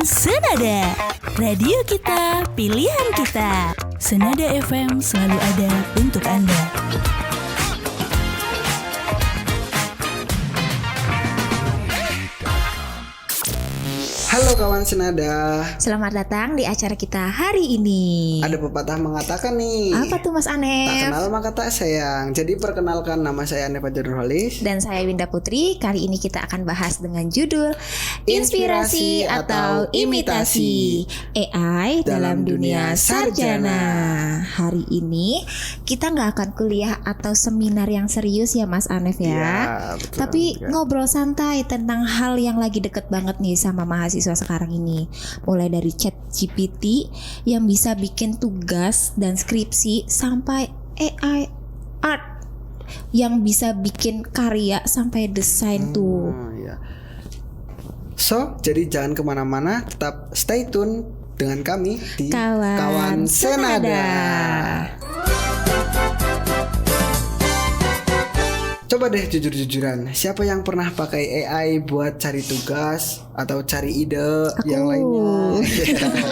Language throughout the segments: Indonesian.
Senada, radio kita, pilihan kita. Senada FM selalu ada untuk Anda. Halo kawan Senada. Selamat datang di acara kita hari ini. Ada pepatah mengatakan nih, apa tuh Mas Anef? tak kenal maka tak sayang. Jadi perkenalkan, nama saya Anef Nurholis. Dan saya Winda Putri. Kali ini kita akan bahas dengan judul Inspirasi atau Imitasi AI dalam dunia sarjana. Hari ini kita nggak akan kuliah atau seminar yang serius ya Mas Anef ya, betul, tapi betul. ngobrol santai tentang hal yang lagi deket banget nih sama mahasiswa sekarang ini. Mulai dari ChatGPT yang bisa bikin tugas dan skripsi, sampai AI art yang bisa bikin karya sampai desain tuh. Ya. So, jadi jangan kemana-mana, tetap stay tune dengan kami di Kawan Senada. Coba deh jujur-jujuran, siapa yang pernah pakai AI buat cari tugas atau cari ide yang lainnya?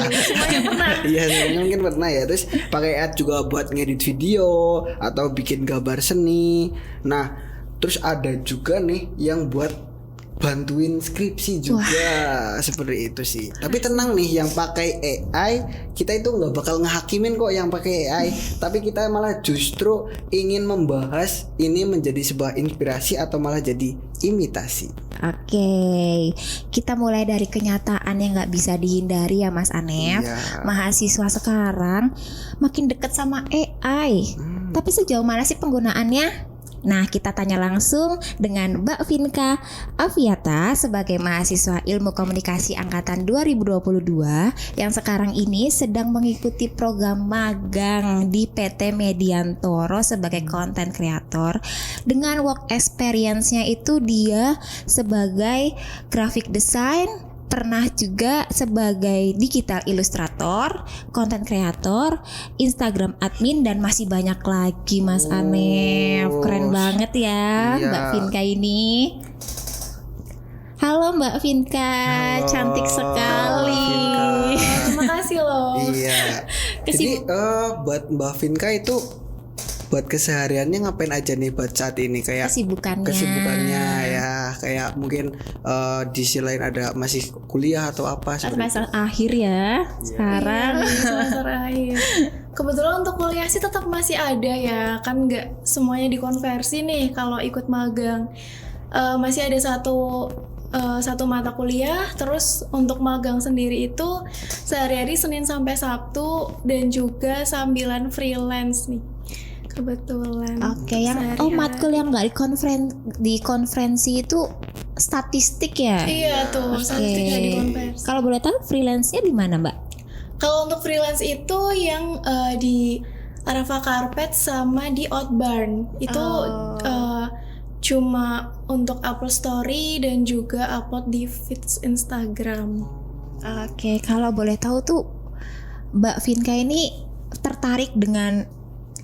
Semuanya pernah. Iya, semuanya mungkin pernah ya. Terus pakai AI juga buat ngedit video atau bikin gambar seni. Nah, terus ada juga nih yang buat bantuin skripsi juga. Seperti itu sih. Tapi tenang nih, yang pakai AI kita itu nggak bakal ngehakimin kok yang pakai AI, tapi kita malah justru ingin membahas ini menjadi sebuah inspirasi atau malah jadi imitasi. Oke, kita mulai dari kenyataan yang nggak bisa dihindari ya Mas Anef. Iya. Mahasiswa sekarang makin deket sama AI. Tapi sejauh mana sih penggunaannya? Nah, kita tanya langsung dengan Mbak Vinka Aviata sebagai mahasiswa Ilmu Komunikasi angkatan 2022 yang sekarang ini sedang mengikuti program magang di PT Mediantoro sebagai content creator. Dengan work experience-nya itu dia sebagai graphic design, pernah juga sebagai digital illustrator, content creator, Instagram admin, dan masih banyak lagi Mas Anef. Keren banget ya Iya. Mbak Vinka ini. Halo Mbak Vinka, Halo, cantik sekali. Vinka. Terima kasih loh. Iya. Jadi buat Mbak Vinka itu buat kesehariannya ngapain aja nih buat saat ini, kayak kesibukannya ya, kayak mungkin di sisi lain ada masih kuliah atau apa Semester akhir ya sekarang. Iya, semester akhir. Kebetulan untuk kuliah sih tetap masih ada ya, kan nggak semuanya dikonversi nih kalau ikut magang. Masih ada satu mata kuliah. Terus untuk magang sendiri itu sehari-hari Senin sampai Sabtu, dan juga sambilan freelance nih. Kebetulan. Oke, yang matkul yang nggak di konferensi itu statistik ya? Iya tuh, statistik nggak dikonversi. Kalau boleh tahu freelance-nya di mana, Mbak? Kalau untuk freelance itu yang di Arava Carpet sama di Outbound itu cuma untuk upload story dan juga upload di feeds Instagram. Oke, kalau boleh tahu tuh Mbak Vinka ini tertarik dengan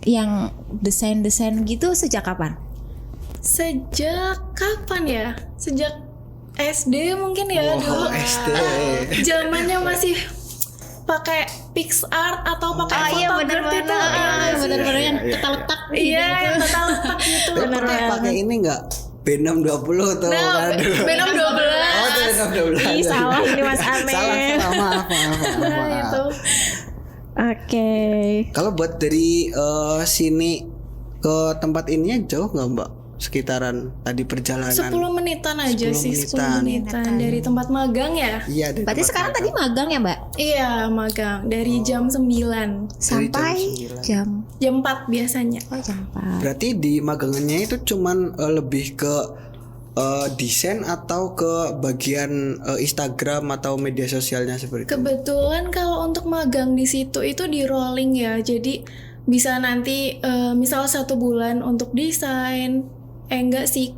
yang desain-desain gitu sejak kapan? Sejak kapan ya? Sejak SD mungkin ya dulu. SD. Zamannya masih pakai PixArt atau pakai Photogrid itu. Bener-bener yang Iya. letak-letak Iya, yang letak-letak gitu. Lo pernah pakai ini nggak? B620 tuh kan? Venom 12. Oh, itu B612. Ih, salah nih Mas Anef. Salah, maaf. Nah, itu. Oke. Kalau buat dari sini ke tempat ininya jauh nggak Mbak? Sekitaran tadi perjalanan 10 menitan aja 10 sih, menitan. 10 menitan dari tempat magang ya. Iya, dari Berarti tempat sekarang magang. tadi magang ya, Mbak? Iya, magang dari jam 9 Sampai jam 9. jam 4 biasanya. jam 4. Berarti di magangannya itu cuman lebih ke desain atau ke bagian Instagram atau media sosialnya seperti itu? Kebetulan kalau untuk magang di situ itu di rolling ya. Jadi bisa nanti misal 1 bulan untuk desain. Enggak sih.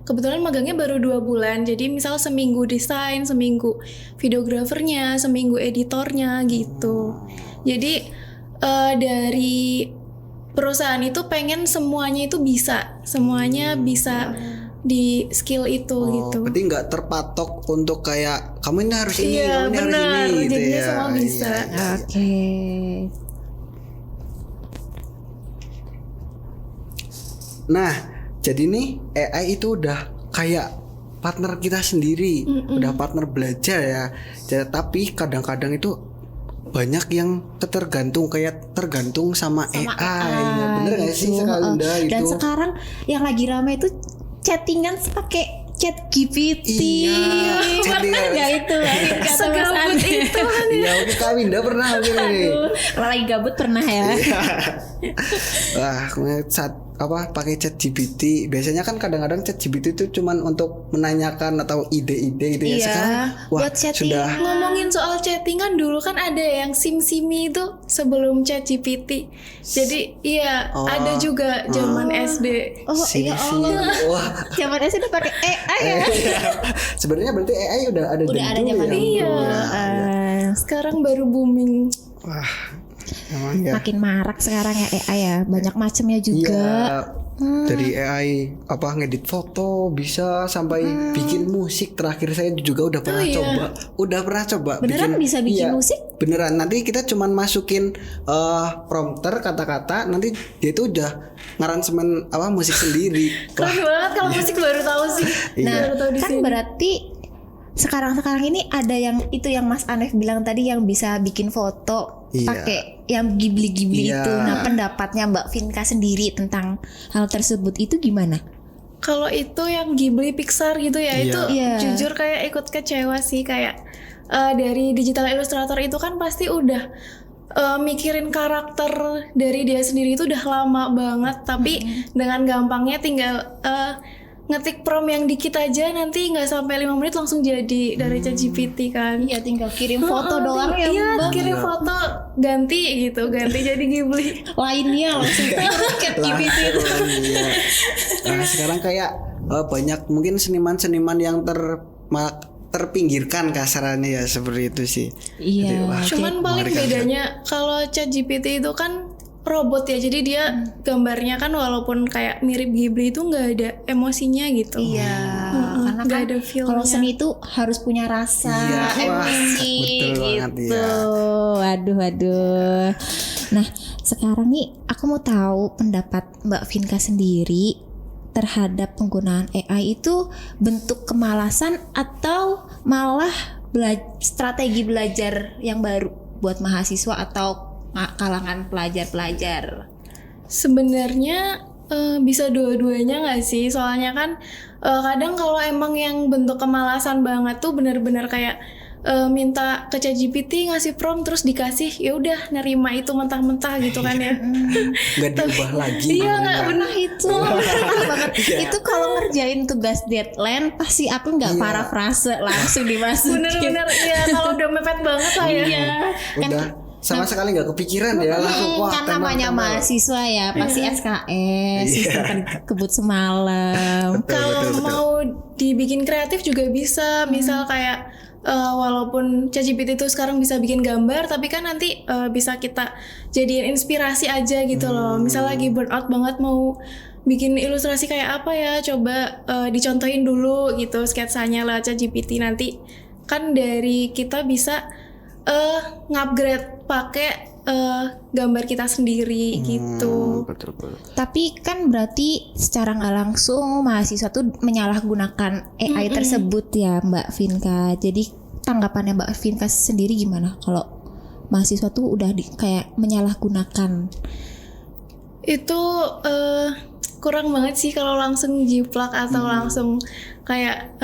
Kebetulan magangnya baru 2 bulan. Jadi misal seminggu desain, seminggu videografernya, seminggu editornya gitu. Jadi dari perusahaan itu pengen semuanya itu bisa, semuanya bisa di skill itu gitu. Berarti nggak terpatok untuk kayak kamu ini harus ini, Iya, kamu ini benar. harus ini gitu Jadinya ya. semua bisa. Iya. Oke. Nah, jadi nih AI itu udah kayak partner kita sendiri, udah partner belajar ya. Tapi kadang-kadang itu banyak yang tergantung sama AI. Ya, bener gak sih gitu. Sekalinda itu? Dan sekarang yang lagi ramai itu chattingan pakai chat GPT. Iya, Pernah nggak itu? Kata Mas Segabut Andi. itu kan. Iya, mungkin Kak Winda pernah mungkin ini. Kalau lagi gabut pernah ya. Wah, saat pakai chat GPT. Biasanya kan kadang-kadang chat GPT itu cuman untuk menanyakan atau ide-ide gitu ya. Iya, Sekarang buat chatting. sudah Ngomongin soal chattingan, dulu kan ada yang SimSimi itu sebelum ChatGPT. Jadi iya, ada juga zaman SD. Oh iya Allah. Wah, Zaman SD udah pakai AI ya. sebenarnya berarti AI udah ada Udah dari ada dulu zaman ya. dulu. Iya. Sekarang baru booming. Wah, emang ya. Makin marak sekarang ya AI ya. Banyak macamnya juga. Iya, dari AI ngedit foto bisa sampai bikin musik. Terakhir saya juga udah pernah coba. Udah pernah coba. Beneran bisa bikin musik? Beneran. Nanti kita cuman masukin prompter kata-kata, nanti dia itu udah ngaransemen musik sendiri. Keren banget kalau musik baru tahu sih. Iya. Nah, Baru tahu di kan sini. berarti sekarang ini ada yang itu yang Mas Anef bilang tadi yang bisa bikin foto Iya. pakai yang Ghibli Iya. itu. Nah, pendapatnya Mbak Vinka sendiri tentang hal tersebut itu gimana? Kalau itu yang Ghibli Pixar gitu ya, Iya. itu Iya. jujur kayak ikut kecewa sih, kayak dari digital illustrator itu kan pasti udah mikirin karakter dari dia sendiri itu udah lama banget, tapi dengan gampangnya tinggal ngetik prompt yang dikit aja, nanti nggak sampai 5 menit langsung jadi dari ChatGPT kan. Iya, tinggal kirim foto doang ya, Iya, Mbak. kirim foto ganti jadi Ghibli. Lainnya langsung chat GPT itu. Iya. Nah, sekarang kayak banyak mungkin seniman-seniman yang terpinggirkan kasarannya ya, seperti itu sih. Iya. Jadi, wah, Cuman paling mengerikan. bedanya kalau ChatGPT itu kan robot ya, jadi dia gambarnya kan walaupun kayak mirip Ghibli itu nggak ada emosinya gitu. Iya, karena nggak kan ada feel-nya. kalau seni itu harus punya rasa, Iya, wah, emosi betul banget, gitu. iya. Waduh. Nah, sekarang nih aku mau tahu pendapat Mbak Vinka sendiri terhadap penggunaan AI itu bentuk kemalasan atau malah strategi belajar yang baru buat mahasiswa atau kalangan pelajar-pelajar. Sebenarnya bisa dua-duanya nggak sih? Soalnya kan kadang kalau emang yang bentuk kemalasan banget tuh benar-benar kayak minta ke ChatGPT ngasih prompt terus dikasih, ya udah nerima itu mentah-mentah gitu kan ya. Nggak diubah lagi. Iya nggak benar Itu banget. Itu kalau ngerjain tugas deadline pasti aku nggak parafrase langsung dimasukin. Bener-bener ya, kalau udah mepet banget lah ya. Udah sama sekali nggak kepikiran ya, langsung wah Kan namanya tembak. mahasiswa ya pasti SKS sistem kan kebut semalam. Kalau mau dibikin kreatif juga bisa, misal kayak walaupun ChatGPT itu sekarang bisa bikin gambar, tapi kan nanti bisa kita jadiin inspirasi aja gitu loh. Misal lagi burnout banget mau bikin ilustrasi kayak apa ya, coba dicontohin dulu gitu sketsanya lah ChatGPT, nanti kan dari kita bisa ngupgrade pakai gambar kita sendiri gitu. Betul. Tapi kan berarti secara nggak langsung mahasiswa tuh menyalahgunakan AI tersebut ya Mbak Vinka. Jadi tanggapannya Mbak Vinka sendiri gimana kalau mahasiswa tuh udah kayak menyalahgunakan? Itu kurang banget sih kalau langsung jiplak atau langsung kayak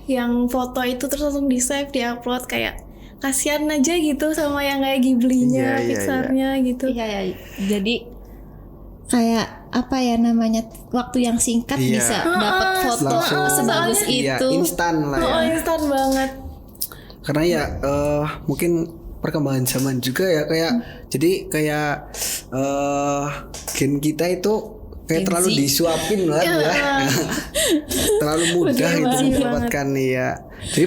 yang foto itu terus langsung di save, di upload, kayak kasihan aja gitu sama yang kayak Ghibli-nya, Iya, Pixar-nya gitu. Iya ya. Jadi kayak apa ya namanya, waktu yang singkat Iya. bisa dapat foto Langsung. sebagus Iya, itu. instan lah ya. Oh, instan banget. Karena ya mungkin perkembangan zaman juga ya, kayak jadi kayak gen kita itu kayak Gen terlalu Z. disuapin lah ya. Terlalu mudah Bener itu banget. mendapatkan ya. Jadi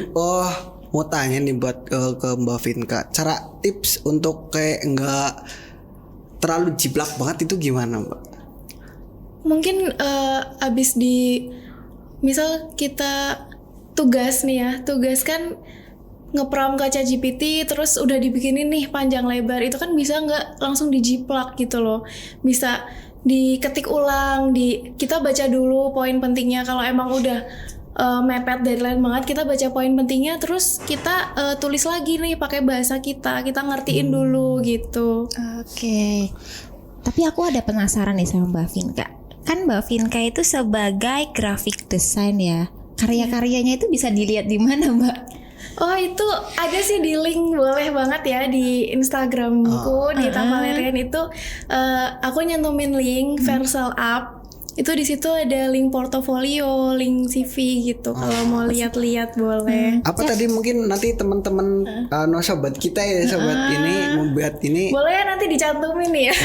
mau tanya nih buat ke Mbak Vinka, cara tips untuk kayak nggak terlalu jiplak banget itu gimana Mbak? Mungkin abis di misal kita tugas nih ya, tugas kan nge-prompt ke ChatGPT terus udah dibikinin nih panjang lebar, itu kan bisa nggak langsung dijiplak gitu loh, bisa diketik ulang, kita baca dulu poin pentingnya. Kalau emang udah mepet deadline banget, kita baca poin pentingnya terus kita tulis lagi nih pakai bahasa kita ngertiin dulu gitu. Oke. Tapi aku ada penasaran nih sama Mbak Vinka. Kan Mbak Vinka itu sebagai graphic design ya. Karya-karyanya itu bisa dilihat di mana, Mbak? Oh, itu ada sih di link, boleh banget ya di Instagramku di Tapalerian itu aku nyantumin link Versal Up. Itu di situ ada link portofolio, link CV gitu. Kalau mau lihat-lihat boleh. Apa tadi mungkin nanti teman-teman sobat kita ya, sobat ini membuat ini. Boleh ya nanti dicantumin ya.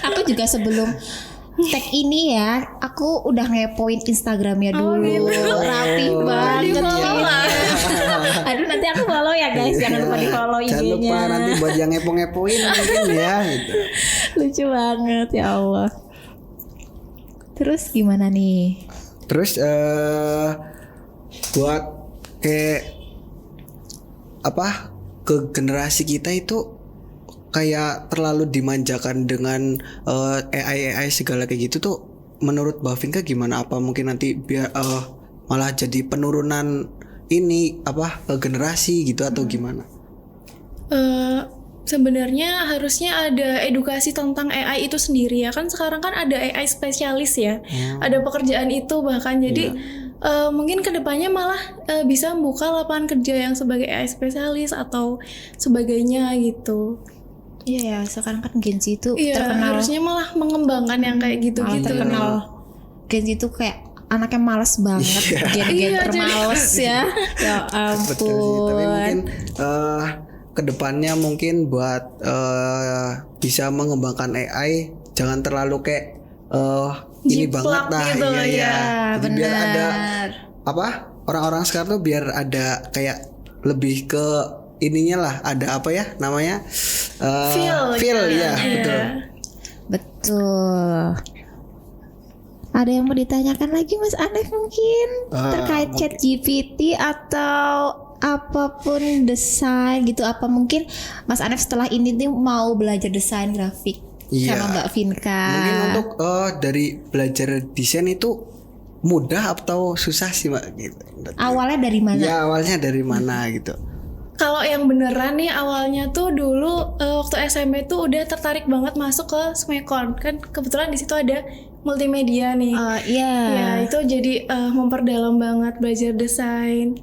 Aku juga sebelum tag ini ya, aku udah ngepoin Instagramnya dulu. Rapi banget. Aduh, nanti aku follow ya guys, jangan lupa di follow IG-nya. Jangan lupa nanti buat yang ngepo-ngepoin mungkin ya gitu. Lucu banget ya Allah. Terus gimana nih? Terus buat kayak apa, ke generasi kita itu kayak terlalu dimanjakan dengan AI segala kayak gitu tuh, menurut Mbak Vinka gimana? Apa mungkin nanti biar malah jadi penurunan ini apa generasi gitu atau gimana? Sebenarnya harusnya ada edukasi tentang AI itu sendiri ya, kan sekarang kan ada AI spesialis ya, ada pekerjaan itu bahkan, jadi mungkin kedepannya malah bisa membuka lapangan kerja yang sebagai AI spesialis atau sebagainya gitu. Iya ya, sekarang kan Gen Z itu terkenal, harusnya malah mengembangkan yang kayak gitu-gitu. Terkenal Gen Z itu kayak anaknya malas banget, gen-gen termales ya. Ya ampun. Betul sih, tapi mungkin kedepannya mungkin buat bisa mengembangkan AI jangan terlalu kayak ini banget lah gitu, ya. Jadi biar ada benar. orang-orang sekarang tuh biar ada kayak lebih ke ininya lah, ada apa ya namanya feel ya, betul. Ada yang mau ditanyakan lagi Mas Anef mungkin terkait ChatGPT atau apapun desain gitu, apa mungkin Mas Anef setelah ini tuh mau belajar desain grafik sama Mbak Vinka? Mungkin untuk dari belajar desain itu mudah atau susah sih Mbak gitu. Awalnya dari mana? Ya awalnya dari mana gitu. Kalau yang beneran nih awalnya tuh dulu waktu SMP tuh udah tertarik banget masuk ke Smekon, kan kebetulan di situ ada multimedia nih. Ya itu jadi memperdalam banget belajar desain.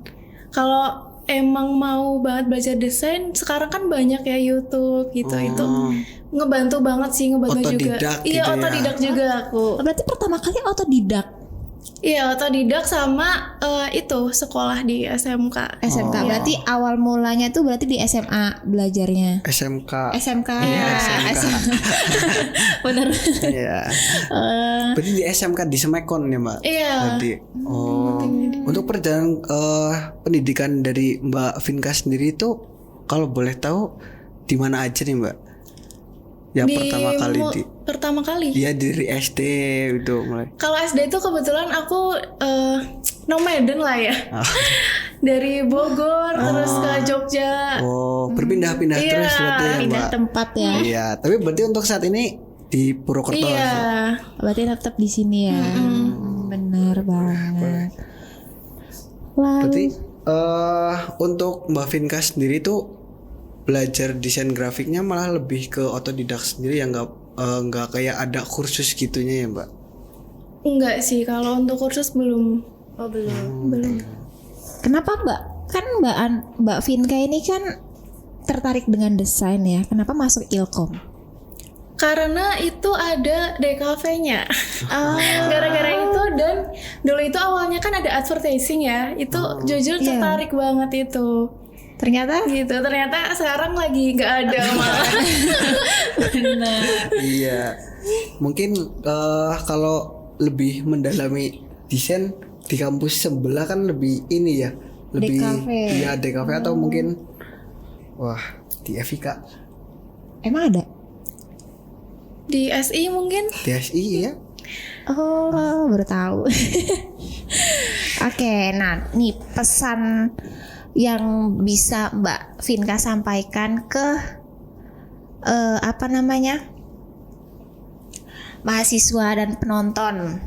Kalau emang mau banget belajar desain sekarang kan banyak ya YouTube gitu, itu ngebantu banget sih, ngebantu otodidak juga. Gitu iya otodidak juga aku. Berarti pertama kali otodidak. Iya otodidak sama itu sekolah di SMK. Berarti awal mulanya tuh berarti di SMA belajarnya. SMK. Iya, SMK. Bener. Iya. Berarti di SMK di Smekon ya Mbak. Iya. Tadi. Untuk perjalanan pendidikan dari Mbak Vinka sendiri itu kalau boleh tahu di mana aja nih Mbak? Yang pertama kali Iya dari SD itu mulai. Kalau SD itu kebetulan aku nomaden lah ya. Dari Bogor terus ke Jogja. Berpindah-pindah terus berarti ya Mbak. Pindah tempat ya. Iya, tapi berarti untuk saat ini di Purwokerto. Iya. Berarti tetap di sini ya. Benar banget. Berarti untuk Mbak Vinka sendiri tuh belajar desain grafiknya malah lebih ke otodidak sendiri ya, nggak kayak ada kursus gitunya ya Mbak? Enggak sih, kalau untuk kursus belum. Belum. Kenapa Mbak? Kan Mbak Vinka ini kan tertarik dengan desain ya. Kenapa masuk Ilkom? Karena itu ada DKV-nya. Gara-gara itu, dan dulu itu awalnya kan ada advertising ya. Itu jujur tertarik banget itu. Ternyata sekarang lagi nggak ada malah. Benar. Iya, mungkin kalau lebih mendalami desain di kampus sebelah kan lebih ini ya, lebih DKV. Ya DKV atau mungkin di FIK. Emang ada? Di SI mungkin? Di SI ya. Oh, baru tahu. Oke, nah nih pesan yang bisa Mbak Vinka sampaikan ke mahasiswa dan penonton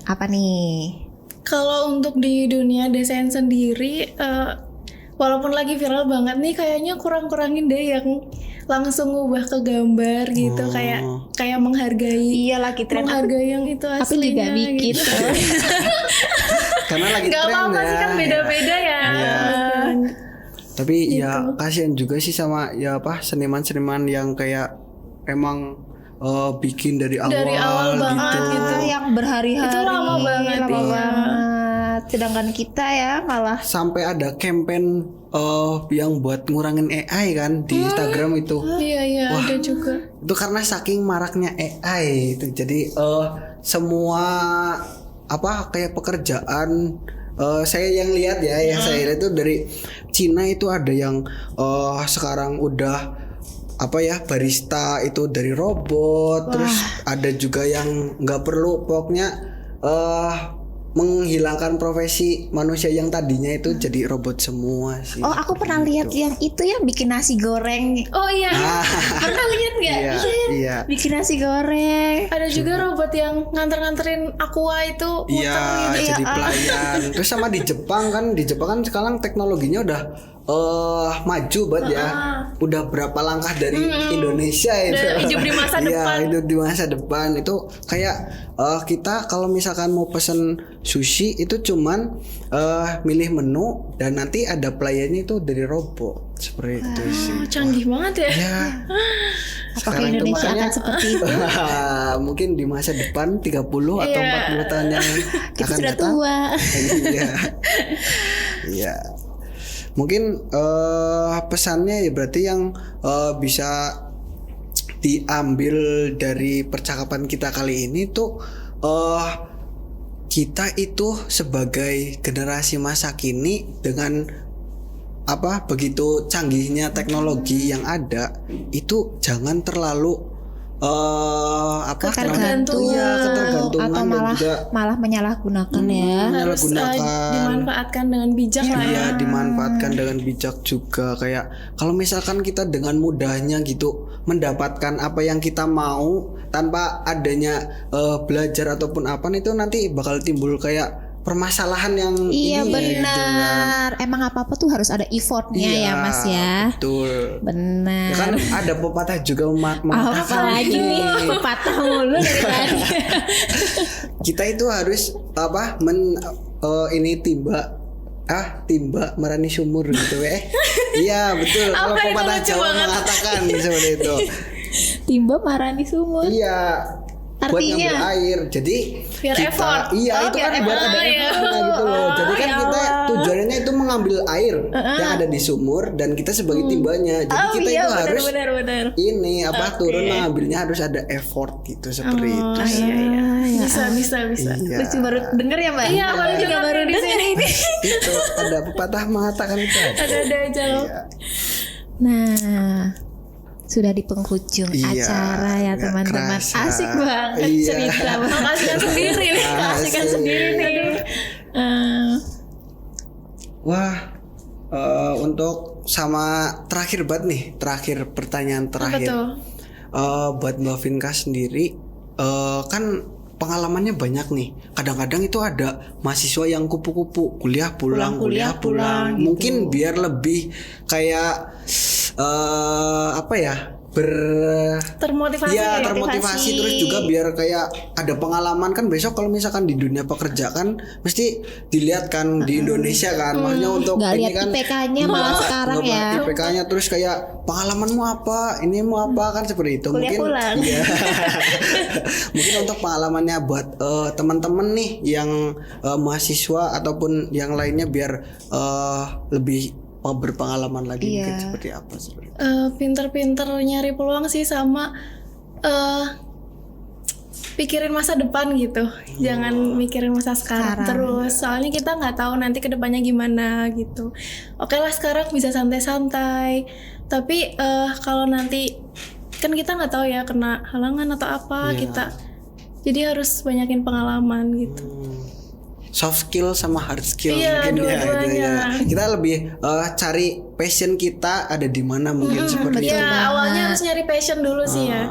apa nih? Kalau untuk di dunia desain sendiri, walaupun lagi viral banget nih, kayaknya kurang-kurangin deh yang langsung ngubah ke gambar gitu, kayak menghargai. Iya lagi tren. Menghargai yang itu aslinya. Aku juga bikin. Gitu. Karena lagi Gak tren apa-apa sih, kan beda-beda ya. Tapi ya kasihan juga sih sama ya seniman-seniman yang kayak emang bikin dari awal banget gitu. Yang berhari-hari. Itu lama banget. Sedangkan kita ya malah sampai ada campaign yang buat ngurangin AI kan di Instagram itu. Iya, ada juga. Itu karena saking maraknya AI itu. Jadi semua kayak pekerjaan saya yang lihat ya, yang saya lihat itu dari Cina itu ada yang sekarang udah barista itu dari robot. Terus ada juga yang nggak perlu, pokoknya menghilangkan profesi manusia yang tadinya itu jadi robot semua sih. Oh, aku pernah lihat yang itu ya, bikin nasi goreng. Oh iya, pernah lihat nggak? Iya. Bikin nasi goreng. Ada juga robot yang nganter-nganterin aqua itu. Iya, jadi pelayan. Terus sama di Jepang kan sekarang teknologinya udah maju banget ya. Udah berapa langkah dari Indonesia itu. Hidup di masa depan. Iya, hidup di masa depan itu kayak kita kalau misalkan mau pesen sushi itu cuman milih menu dan nanti ada pelayannya itu dari robot seperti itu sih. Canggih banget ya. Ya. Apakah Indonesia akan seperti itu? Mungkin di masa depan 30 atau 40 tahun yang Kita akan sudah datang. tua. Iya. Mungkin pesannya ya berarti yang bisa diambil dari percakapan kita kali ini tuh kita itu sebagai generasi masa kini dengan begitu canggihnya teknologi yang ada itu jangan terlalu ketergantungan atau dan juga malah menyalahgunakan ya. Harus dimanfaatkan dengan bijak lah ya. Dimanfaatkan dengan bijak juga. Kayak kalau misalkan kita dengan mudahnya gitu mendapatkan apa yang kita mau tanpa adanya belajar ataupun apa itu nanti bakal timbul kayak permasalahan yang iya ini benar. Emang apa tuh harus ada effortnya ya Mas ya. Betul. Benar. Ya kan ada pepatah juga mengatakan apa lagi nih pepatah mulu dari tadi. Kita itu harus timba merani sumur gitu Iya betul. Kalau pepatah Jawa mengatakan seperti itu. Timba marani sumur. Iya. Buat ngambil air, jadi biar kita, effort. Itu kan biar ada effortnya gitu loh. Jadi kan kita tujuannya itu mengambil air yang ada di sumur dan kita sebagai timbanya. Jadi kita itu harus ini turun mengambilnya harus ada effort gitu seperti itu. Bisa. Iya. Lucu baru denger ya Mbak? Iya, baru juga baru di sini. Itu ada pepatah mengatakan itu. Ada aja loh. Nah, sudah di penghujung acara ya teman-teman. Asik banget cerita. Kasihkan sendiri nih. Kasihkan sendiri nih. Wah, untuk sama terakhir pertanyaan terakhir. Buat Mbak Vinka sendiri, kan pengalamannya banyak nih. Kadang-kadang itu ada mahasiswa yang kupu-kupu, kuliah pulang. Gitu. Mungkin biar lebih kayak termotivasi terus juga biar kayak ada pengalaman kan besok kalau misalkan di dunia pekerja kan mesti dilihat kan di Indonesia kan maksudnya untuk nggak ini lihat kan IPK-nya malah sekarang ya. IPK-nya terus kayak pengalamanmu apa, ini mau apa kan seperti itu. Kuliah mungkin pulang. Ya, mungkin untuk pengalamannya buat teman-teman nih yang mahasiswa ataupun yang lainnya biar lebih berpengalaman lagi mungkin seperti apa pinter-pinter nyari peluang sih sama pikirin masa depan gitu. Jangan mikirin masa sekarang terus. Soalnya kita nggak tahu nanti kedepannya gimana gitu. Oke lah sekarang bisa santai-santai. Tapi kalau nanti kan kita nggak tahu ya kena halangan atau apa kita. Jadi harus banyakin pengalaman gitu. Soft skill sama hard skill Iya, mungkin ya, gitu dua-duanya. ya. Kita lebih cari passion kita ada di mana mungkin seperti itu. Ya awalnya harus nyari passion dulu sih ya.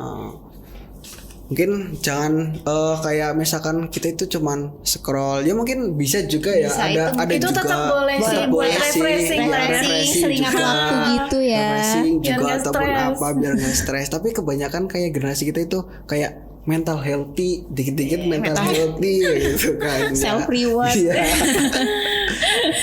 Mungkin jangan kayak misalkan kita itu cuman scroll, ya mungkin bisa juga ya Bisa, ada itu juga tetap boleh sih, tetap buat boleh sih, refreshing ya, lah ya. refreshing Selingan juga. waktu gitu ya. Refreshing Biar juga nggak ataupun stres. apa biar nggak stres. Tapi kebanyakan kayak generasi kita itu kayak mental healthy, dikit-dikit mental healthy gitu kan. ya. Self reward. Iya.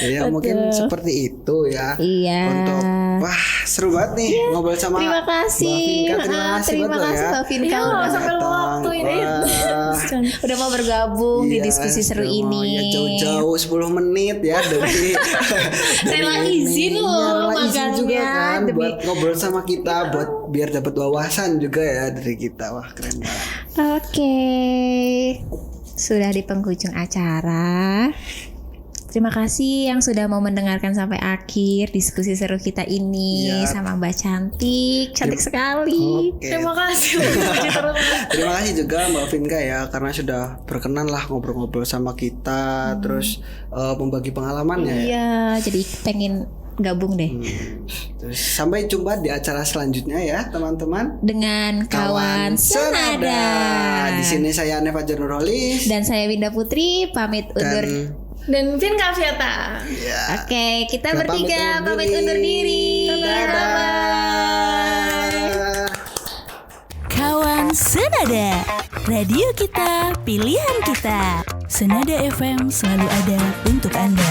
Ya mungkin seperti itu ya. Iya. Untuk wah seru banget nih ngobrol sama Terima kasih. Mbak Finka. Terima banget loh kasih ya. Mbak Finka Iya, udah sampai lupa waktu ini. Wah. udah mau bergabung di Iya, diskusi seru sudah mau ini. ya jauh-jauh 10 menit ya dari Rela dari izin ini. loh, Iya, rela izin makanya juga kan demi- buat ngobrol sama kita buat biar dapat wawasan juga ya dari kita. Wah keren banget. Oke. Sudah di penghujung acara. Terima kasih yang sudah mau mendengarkan sampai akhir diskusi seru kita ini Iya. sama Mbak Cantik sekali. Oke. Terima kasih. Puji terus. Terima kasih juga Mbak Finka ya karena sudah berkenan lah ngobrol-ngobrol sama kita terus membagi pengalamannya ya. Iya, jadi pengen gabung deh Terus sampai jumpa di acara selanjutnya ya teman-teman. dengan kawan senada. Di sini saya Anef Fajar Nurholis Dan saya Winda Putri pamit undur. Dan Finka Aviata. Oke, kita Kita bertiga pamit undur diri. Dadah. Kawan Senada, radio kita, pilihan kita. Senada FM selalu ada untuk Anda.